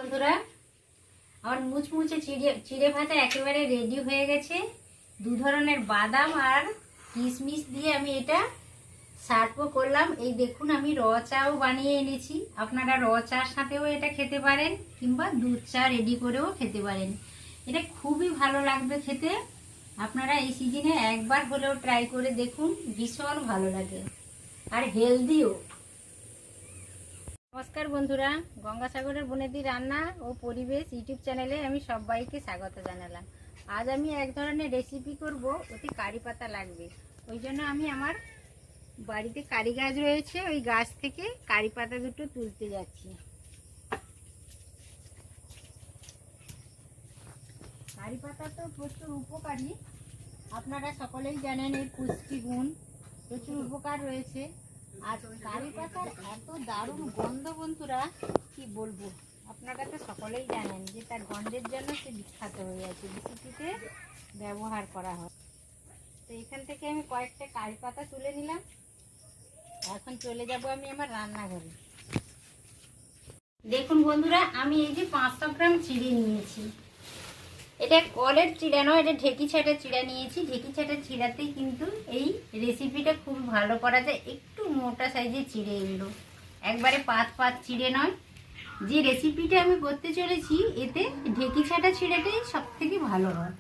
বন্ধুরা, আমার মুচমুচে চিড়ে ভাজা একেবারে রেডি হয়ে গেছে। দু ধরনের বাদাম আর কিশমিশ দিয়ে আমি এটা সার্ভ করলাম। এই দেখুন, আমি র চাও বানিয়ে এনেছি। আপনারা র চার সাথেও এটা খেতে পারেন, কিংবা দুধ চা রেডি করেও খেতে পারেন। এটা খুবই ভালো লাগবে খেতে। আপনারা এই সিজনে একবার হলেও ট্রাই করে দেখুন, ভীষণ ভালো লাগে আর হেলদিও। নমস্কার বন্ধুরা, গঙ্গাসাগরের বনেদি রান্না ও পরিবেশ ইউটিউব চ্যানেলে আমি সবাইকে স্বাগত জানালাম। আজ আমি এক ধরনের রেসিপি করব, ওতে কারি পাতা লাগবে। ওই জন্য আমি আমার বাড়িতে কারি গাছ রয়েছে, ওই গাছ থেকে কারি পাতা দুটো তুলতে যাচ্ছি। কারি পাতা তো প্রচুর উপকারী, আপনারা সকলেই জানেন। এর পুষ্টিগুণ প্রচুর উপকার রয়েছে। আর কারি পাতার এত দারুণ গন্ধ বন্ধুরা, কি বলবো। আপনারা তো সকলেই জানেন যে তার গন্ধের জন্য সে বিখ্যাত হয়ে আছে, রেসিপিতে ব্যবহার করা হয়। তো এখান থেকে আমি কয়েকটা কারি পাতা তুলে নিলাম। এখন চলে যাব আমি আমার রান্নাঘরে। দেখুন বন্ধুরা, আমি এই যে 500 গ্রাম চিড়ে নিয়েছি। এটা কলের চিড়া নয়, এটা ঢেকি ছাটা চিড়া নিয়েছি। ঢেকি ছাটা চিড়াতেই কিন্তু এই রেসিপিটা খুব ভালো করা যায়। একটু মোটা সাইজের চিড়ে এগুলো, একবারে পাত চিড়ে নয়। যে রেসিপিটা আমি করতে চলেছি, এতে ঢেকি ছাটা চিড়াটাই সব থেকে ভালো হয়।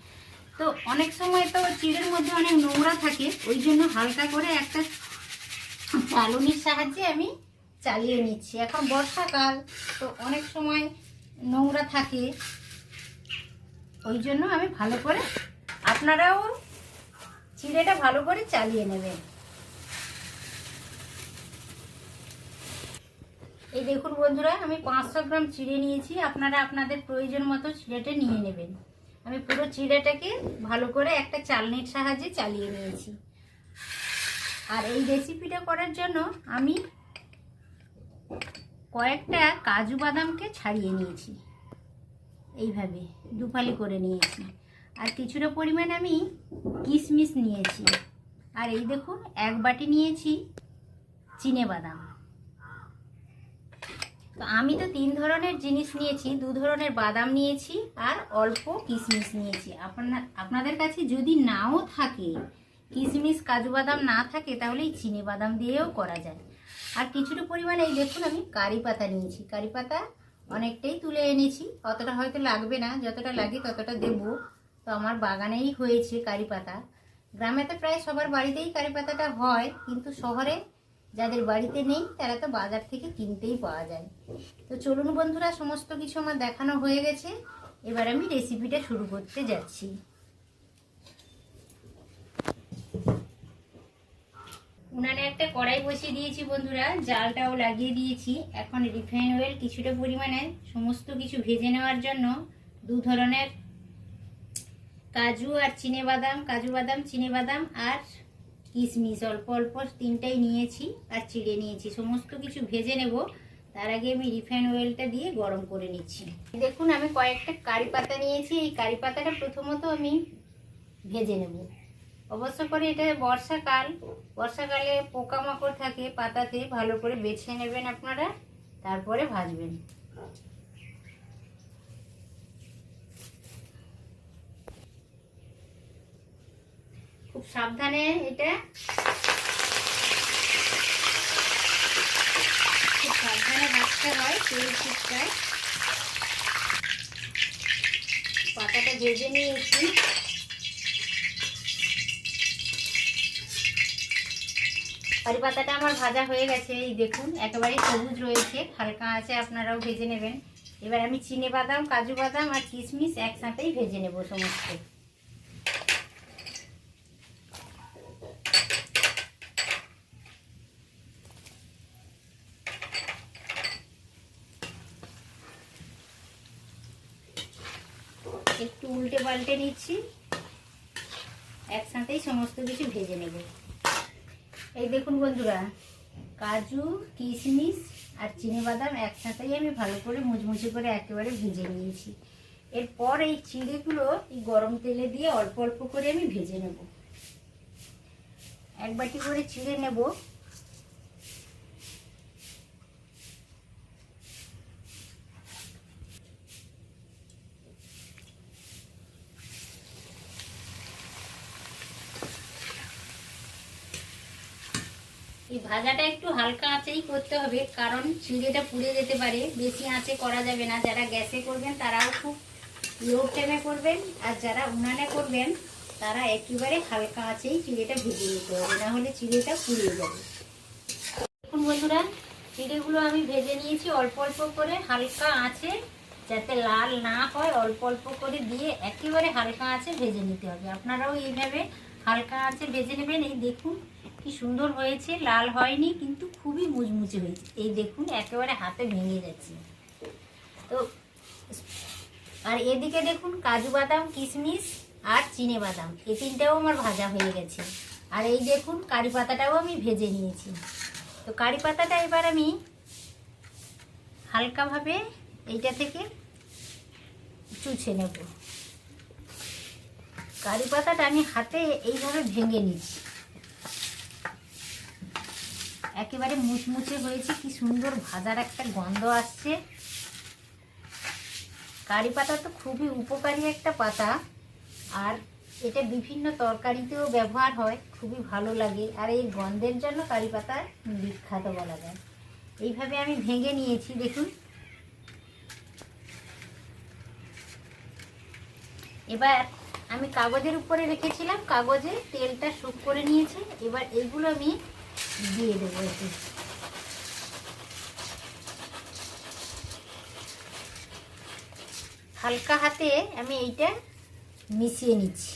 তো অনেক সময় তো চিড়ের মধ্যে অনেক নোংরা থাকে, ওই জন্য হালকা করে একটা চালুনির সাহায্যে আমি চালিয়ে নিচ্ছি। এখন বর্ষাকাল, তো অনেক সময় নোংরা থাকে, ওই জন্য আমি ভালো করে, আপনারাও চিড়েটা ভালো করে চালিয়ে নেবেন। এই দেখুন বন্ধুরা, আমি 500 গ্রাম চিড়ে নিয়েছি। আপনারা আপনাদের প্রয়োজন মতো চিড়েটা নিয়ে নেবেন। আমি পুরো চিড়েটাকে ভালো করে একটা চালনির সাহায্যে চালিয়ে নিয়েছি। আর এই রেসিপিটা করার জন্য আমি কয়েকটা কাজু বাদামকে ছাড়িয়ে নিয়েছি, এইভাবে দুফালি করে নিয়েছি। আর কিছুটা পরিমাণ আমি কিশমিশ নিয়েছি। আর এই দেখুন, এক বাটি নিয়েছি চিনে বাদাম। তো আমি তো 3 ধরনের জিনিস নিয়েছি, 2 ধরনের বাদাম নিয়েছি আর অল্প কিশমিশ নিয়েছি। আপনাদের কাছে যদি নাও থাকে, কিশমিশ কাজু বাদাম না থাকে, তাহলে এই চিনে বাদাম দিয়েও করা যায়। আর কিছুটা পরিমাণ এই দেখুন, আমি কারি পাতা নিয়েছি। কারি পাতা অনেকটাই তুলে এনেছি, অতটা হয়তো লাগবে না, যতটা লাগে ততটা দেব। তো আমার বাগানেই হয়েছে কারি পাতা। গ্রামে তো প্রায় সবার বাড়িতেই কারি পাতাটা হয়, কিন্তু শহরে যাদের বাড়িতে নেই তারা তো বাজার থেকে কিনতেই পাওয়া যায়। তো চলুন বন্ধুরা, সমস্ত কিছু আমার দেখানো হয়ে গেছে। এবার আমি রেসিপিটা শুরু করতে যাচ্ছি। উনানে একটা কড়াই বসিয়ে দিয়েছি বন্ধুরা, জালটাও লাগিয়ে দিয়েছি। এখন রিফাইন অয়েল কিছুটা পরিমাণে সমস্ত কিছু ভেজে নেওয়ার জন্য 2 ধরনের কাজু আর কাজু বাদাম চিনে বাদাম আর কিশমিশ অল্প অল্প 3টাই নিয়েছি, আর চিড়ে নিয়েছি। সমস্ত কিছু ভেজে নেব। তার আগে আমি রিফাইন অয়েলটা দিয়ে গরম করে নিচ্ছি। দেখুন, আমি কয়েকটা কারি পাতা নিয়েছি। এই কারি পাতাটা প্রথমত আমি ভেজে নেব। অবশ্য করে এটা বর্ষাকালে পোকামাকড় থাকে পাতাতে, ভালো করে বেছে নেবেন আপনারা, তারপরে ভাজবেন। খুব সাবধানে এটা, খুব সাবধানে ভাজতে হয়, তেল ছিটকায়। পাতাটা ভেজে নিয়েছি। কারি পাতাটা আমার ভাজা হয়ে গেছে। এই দেখুন, একেবারে সবুজ রয়েছে, হালকা আছে, আপনারাও ভেজে নেবেন। এবার আমি চিনে বাদাম কাজু বাদাম আর কিশমিশ একসাথেই ভেজে নেব সমস্ত। একটু উল্টে পাল্টে নিচ্ছি, একসাথেই সমস্ত কিছু ভেজে নেব। এই দেখুন বন্ধুরা, কাজু কিশমিশ আর চিনে বাদাম একসাথেই আমি ভালো করে মুচমুচে করে একেবারে ভেজে নিয়েছি। এরপর এই চিড়েগুলো এই গরম তেলে দিয়ে অল্প অল্প করে আমি ভেজে নেব। এক বাটি করে চিড়ে নেব। এই ভাজাটা একটু হালকা আঁচেই করতে হবে, কারণ চিড়েটা পুড়ে যেতে পারে, বেশি আঁচে করা যাবে না। যারা গ্যাসে করবেন তারাও খুব লো ফ্লেমে করবেন, আর যারা উনানে করবেন তারা একেবারে হালকা আঁচেই চিড়েটা ভেজে নিতে হবে, না হলে চিড়েটা পুড়ে যাবে। দেখুন বন্ধুরা, চিড়েগুলো আমি ভেজে নিয়েছি অল্প অল্প করে, হালকা আঁচে, যাতে লাল না হয় অল্প অল্প করে দিয়ে একেবারে হালকা আঁচে ভেজে নিতে হবে। আপনারাও এইভাবে হালকা আঁচে ভেজে নেবেন। এই দেখুন কি সুন্দর হয়েছে, লাল হয়নি কিন্তু খুবই মুচমুচে হয়েছে। এই দেখুন একেবারে হাতে ভেঙে যাচ্ছে। তো আর এদিকে দেখুন কাজু বাদাম, কিশমিশ আর চিনে বাদাম, এই তিনটাও আমার ভাজা হয়ে গেছে। আর এই দেখুন কারি পাতাটাও আমি ভেজে নিয়েছি। তো কারি পাতাটা এবার আমি হালকাভাবে এইটা থেকে চুছে নেব। কারি পাতাটা আমি হাতে এইভাবে ভেঙে নিচ্ছি। একেবারে মুচমুচে হয়েছে, কি সুন্দর ভাজার একটা গন্ধ আসছে। কারি পাতা তো খুবই উপকারী একটা পাতা, আর এটা বিভিন্ন তরকারিতেও ব্যবহার হয়, খুবই ভালো লাগে। আর এই গন্ধের জন্য কারি পাতা বিখ্যাত বলা যায়। এইভাবে আমি ভেঙে নিয়েছি দেখুন। এবার আমি কাগজের উপরে রেখেছিলাম, কাগজে তেলটা শুক করে নিয়েছি। এবার এইগুলো আমি দিয়ে দেবো একটু। হালকা হাতে আমি এইটা মিশিয়ে নিচ্ছি।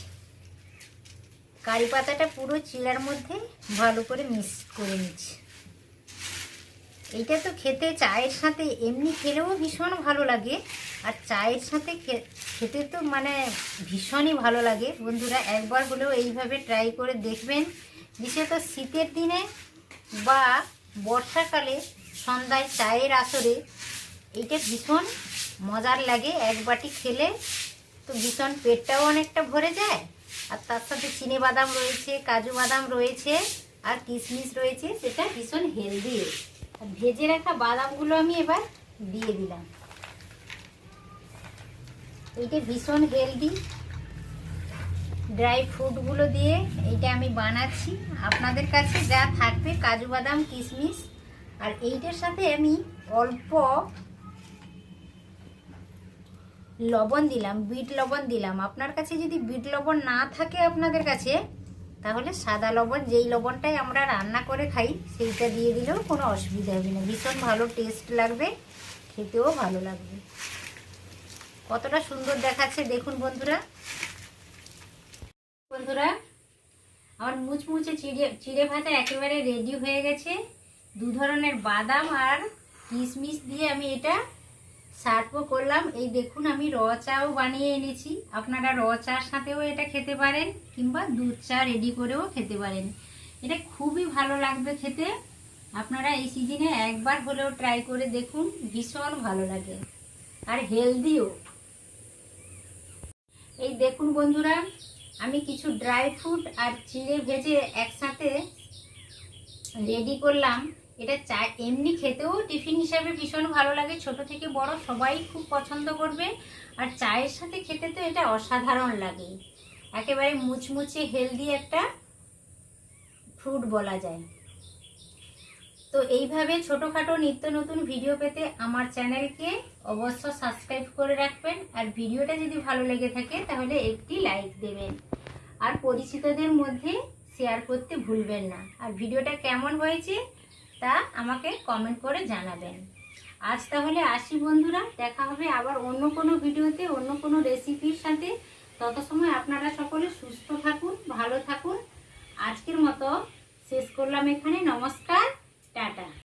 কারি পাতাটা পুরো চিড়ার মধ্যে ভালো করে মিক্স করে নিচ্ছি। এইটা তো খেতে চায়ের সাথে এমনি খেলেও ভীষণ ভালো লাগে, আর চায়ের সাথে খেতে তো মানে ভীষণই ভালো লাগে। বন্ধুরা একবার হলেও এইভাবে ট্রাই করে দেখবেন। বিশেষত শীতের দিনে বা বর্ষাকালে সন্ধ্যায় চায়ের আসরে এইটা ভীষণ মজার লাগে। এক বাটি খেলে তো ভীষণ পেটটাও অনেকটা ভরে যায়, আর তার সাথে চিনে বাদাম রয়েছে, কাজু বাদাম রয়েছে, আর কিশমিশ রয়েছে, সেটা ভীষণ হেলদি। আর ভেজে রাখা বাদামগুলো আমি এবার দিয়ে দিলাম। এইটা ভীষণ হেলদি ড্রাই ফ্রুটগুলো দিয়ে এইটা আমি বানাচ্ছি। আপনাদের কাছে যা থাকবে কাজু বাদাম, কিশমিশ, আর এইটার সাথে আমি অল্প লবণ দিলাম, বিট লবণ দিলাম। আপনার কাছে যদি বিট লবণ না থাকে আপনাদের কাছে, তাহলে সাদা লবণ, যেই লবণটাই আমরা রান্না করে খাই, সেইটা দিয়ে দিলেও কোনো অসুবিধা হবে না। ভীষণ ভালো টেস্ট লাগবে, খেতেও ভালো লাগবে। কতটা সুন্দর দেখাচ্ছে দেখুন বন্ধুরা। বন্ধুরা আমার মুচমুচে চিড়ে ভাজা একেবারে রেডি হয়ে গেছে। দু ধরনের বাদাম আর কিশমিশ দিয়ে আমি এটা সার্ভও করলাম। এই দেখুন আমি র চাও বানিয়ে এনেছি। আপনারা র চার সাথেও এটা খেতে পারেন, কিংবা দুধ চা রেডি করেও খেতে পারেন। এটা খুবই ভালো লাগবে খেতে। আপনারা এই সিজনে একবার হলেও ট্রাই করে দেখুন, ভীষণ ভালো লাগে আর হেলদিও। এই দেখুন বন্ধুরা, আমি কিছু ড্রাই ফ্রুট আর চিড়ে ভেজে একসাথে রেডি করলাম। এটা চা এমনি খেতেও টিফিন হিসাবে ভীষণ ভালো লাগে, ছোট থেকে বড় সবাই খুব পছন্দ করবে। আর চায়ের সাথে খেতে তো এটা অসাধারণ লাগে। একেবারে মুচমুচে হেলদি একটা ফ্রুট বলা যায়। তো এইভাবে ছোটোখাটো নিত্য নতুন ভিডিও পেতে আমার চ্যানেলকে অবশ্য সাবস্ক্রাইব করে রাখবেন। আর ভিডিওটা যদি ভালো লেগে থাকে তাহলে একটি লাইক দেবেন, আর পরিচিতদের মধ্যে শেয়ার করতে ভুলবেন না। আর ভিডিওটা কেমন হয়েছে তা আমাকে কমেন্ট করে জানাবেন। আজ তাহলে আসি বন্ধুরা, দেখা হবে আবার অন্য কোনো ভিডিওতে, অন্য কোনো রেসিপির সাথে। তত সময় আপনারা